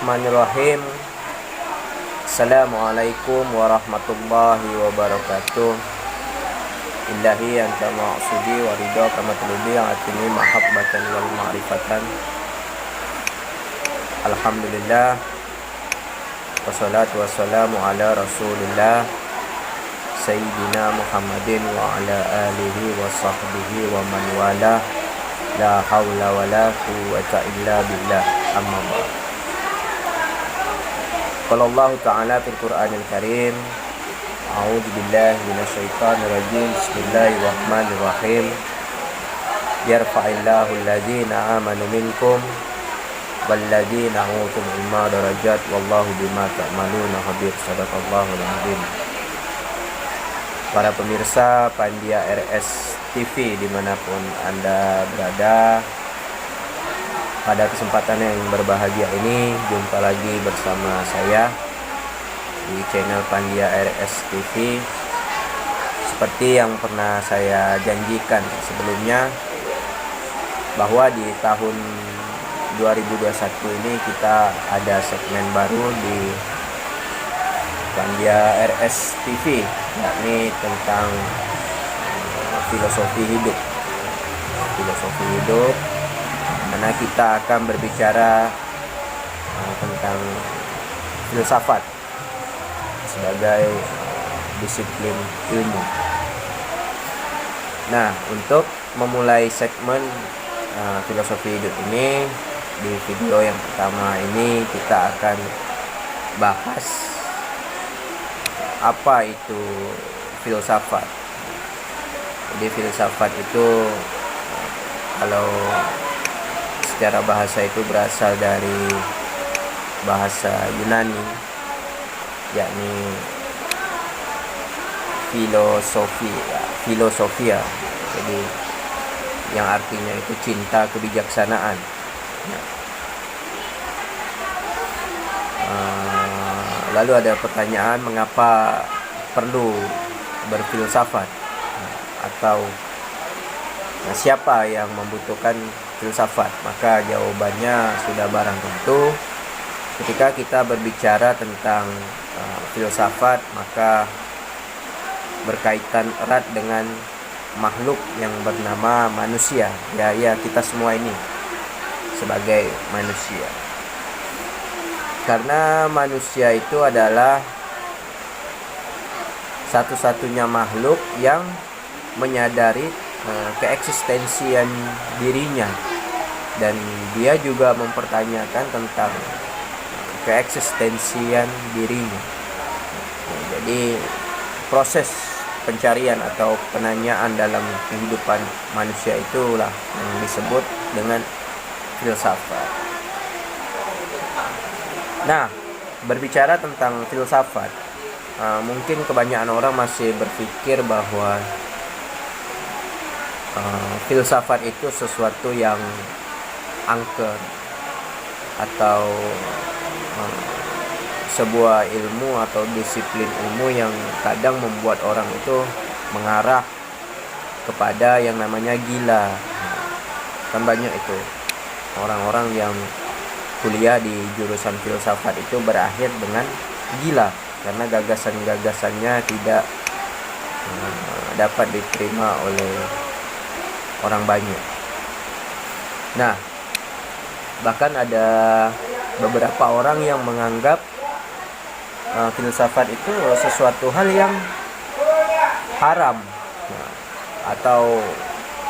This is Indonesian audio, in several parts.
Bismillahirrahmanirrahim. Assalamualaikum warahmatullahi wabarakatuh. Illahi anta ma'sudi wa ridha kama tulubi atini mahabbatan wal ma'rifatan. Alhamdulillah. Wassalatu wassalamu ala rasulillah Sayyidina Muhammadin wa ala alihi wa sahbihi wa man wala. La hawla wa la quwwata illa billah. Amma ba'd. Qala Allah Ta'ala fil Qur'anil Karim. A'udzu billahi minasyaitonir rajim. Bismillahirrahmanirrahim. Yarfa'illahu alladhina amanu minkum walladzina utul ilma darajat wallahu bima ta'maluna khabir. Shadaqallahul azim. Para pemirsa Pandia RS TV dimanapun Anda berada, pada kesempatan yang berbahagia ini jumpa lagi bersama saya di channel Pandia RS TV. Seperti yang pernah saya janjikan sebelumnya, bahwa di tahun 2021 ini kita ada segmen baru di Pandia RS TV, yakni tentang filosofi hidup, mana kita akan berbicara tentang filsafat sebagai disiplin ilmu. Nah, untuk memulai segmen filosofi hidup ini, di video yang pertama ini kita akan bahas apa itu filsafat. Jadi filsafat itu kalau secara bahasa itu berasal dari bahasa Yunani, yakni filosofia. Jadi yang artinya itu cinta kebijaksanaan. Lalu ada pertanyaan, mengapa perlu berfilsafat, atau siapa yang membutuhkan filsafat? Maka jawabannya sudah barang tentu. Ketika kita berbicara tentang filsafat, maka berkaitan erat dengan makhluk yang bernama manusia. Ya, kita semua ini sebagai manusia. Karena manusia itu adalah satu-satunya makhluk yang menyadari keeksistensian dirinya, dan dia juga mempertanyakan tentang keeksistensian dirinya. Jadi proses pencarian atau penanyaan dalam kehidupan manusia itulah yang disebut dengan filsafat. Nah, berbicara tentang filsafat, mungkin kebanyakan orang masih berpikir bahwa filsafat itu sesuatu yang angker, atau sebuah ilmu atau disiplin ilmu yang kadang membuat orang itu mengarah kepada yang namanya gila. Kan banyak itu orang-orang yang kuliah di jurusan filsafat itu berakhir dengan gila karena gagasan-gagasannya tidak dapat diterima oleh orang banyak. Nah, bahkan ada beberapa orang yang menganggap filsafat itu sesuatu hal yang haram, atau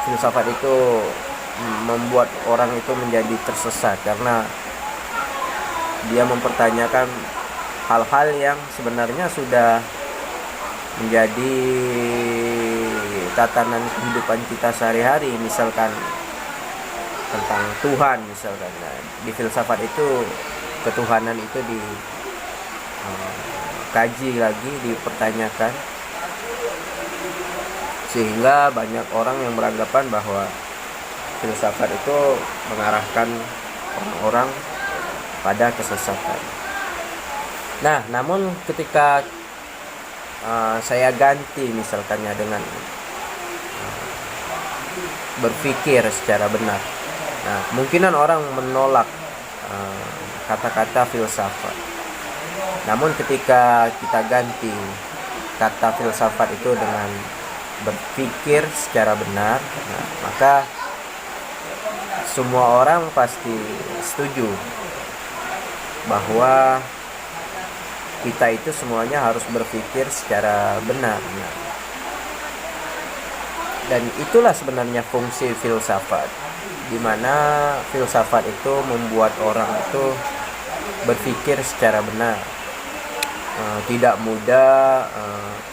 filsafat itu membuat orang itu menjadi tersesat karena dia mempertanyakan hal-hal yang sebenarnya sudah menjadi tatanan kehidupan kita sehari-hari, misalkan tentang Tuhan misalkan. Nah, di filsafat itu ketuhanan itu dikaji lagi, dipertanyakan, sehingga banyak orang yang beranggapan bahwa filsafat itu mengarahkan orang-orang pada kesesatan. Nah, namun ketika saya ganti misalkannya dengan berpikir secara benar, nah kemungkinan orang menolak kata-kata filsafat. Namun ketika kita ganti kata filsafat itu dengan berpikir secara benar, maka semua orang pasti setuju bahwa kita itu semuanya harus berpikir secara benar. Dan itulah sebenarnya fungsi filsafat, di mana filsafat itu membuat orang itu berpikir secara benar, tidak mudah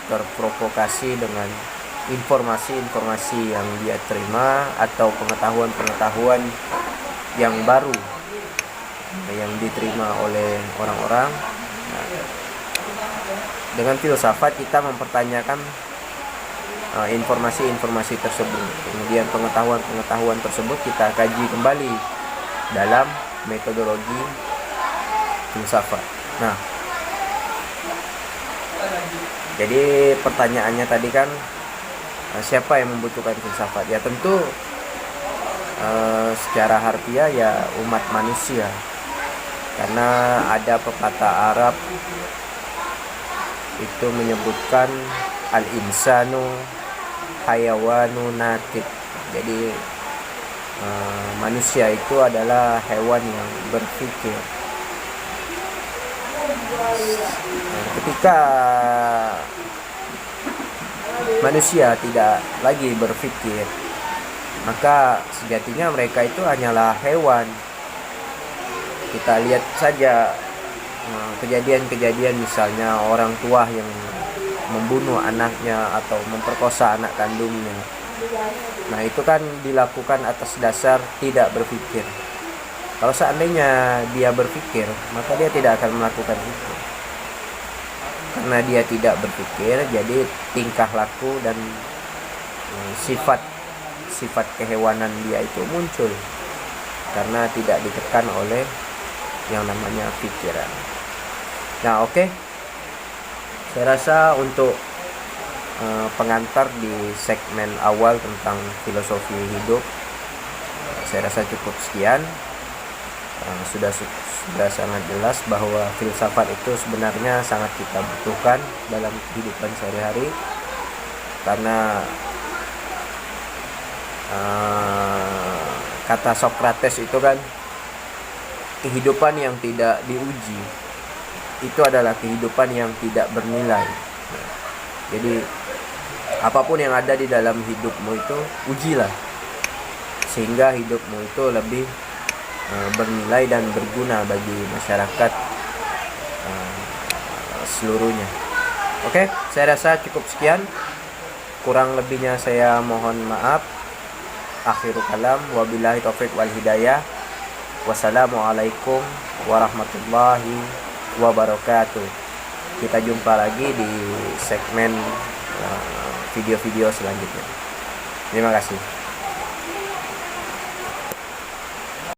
terprovokasi dengan informasi-informasi yang dia terima atau pengetahuan-pengetahuan yang baru yang diterima oleh orang-orang. Dengan filsafat kita mempertanyakan informasi-informasi tersebut, kemudian pengetahuan-pengetahuan tersebut kita kaji kembali dalam metodologi filsafat. Nah, jadi pertanyaannya tadi kan, siapa yang membutuhkan filsafat? Ya tentu secara harfiah ya umat manusia, karena ada pepatah Arab itu menyebutkan al-insanu hayawanu natik. Jadi manusia itu adalah hewan yang berpikir. Ketika manusia tidak lagi berpikir, maka sejatinya mereka itu hanyalah hewan. Kita lihat saja kejadian-kejadian, misalnya orang tua yang membunuh anaknya atau memperkosa anak kandungnya. Nah, itu kan dilakukan atas dasar tidak berpikir. Kalau seandainya dia berpikir, maka dia tidak akan melakukan itu. Karena dia tidak berpikir, jadi tingkah laku dan sifat kehewanan dia itu muncul karena tidak ditekan oleh yang namanya pikiran. Nah, oke. Saya rasa untuk pengantar di segmen awal tentang filosofi hidup, saya rasa cukup sekian. Sudah sangat jelas bahwa filsafat itu sebenarnya sangat kita butuhkan dalam kehidupan sehari-hari, karena kata Socrates itu kan, kehidupan yang tidak diuji itu adalah kehidupan yang tidak bernilai. Jadi apapun yang ada di dalam hidupmu itu ujilah, sehingga hidupmu itu lebih bernilai dan berguna bagi masyarakat seluruhnya. Oke, saya rasa cukup sekian. Kurang lebihnya saya mohon maaf. Akhirul kalam, wabillahi taufik wal hidayah. Wassalamualaikum warahmatullahi wabarakatuh. Kita jumpa lagi di segmen video-video selanjutnya. Terima kasih.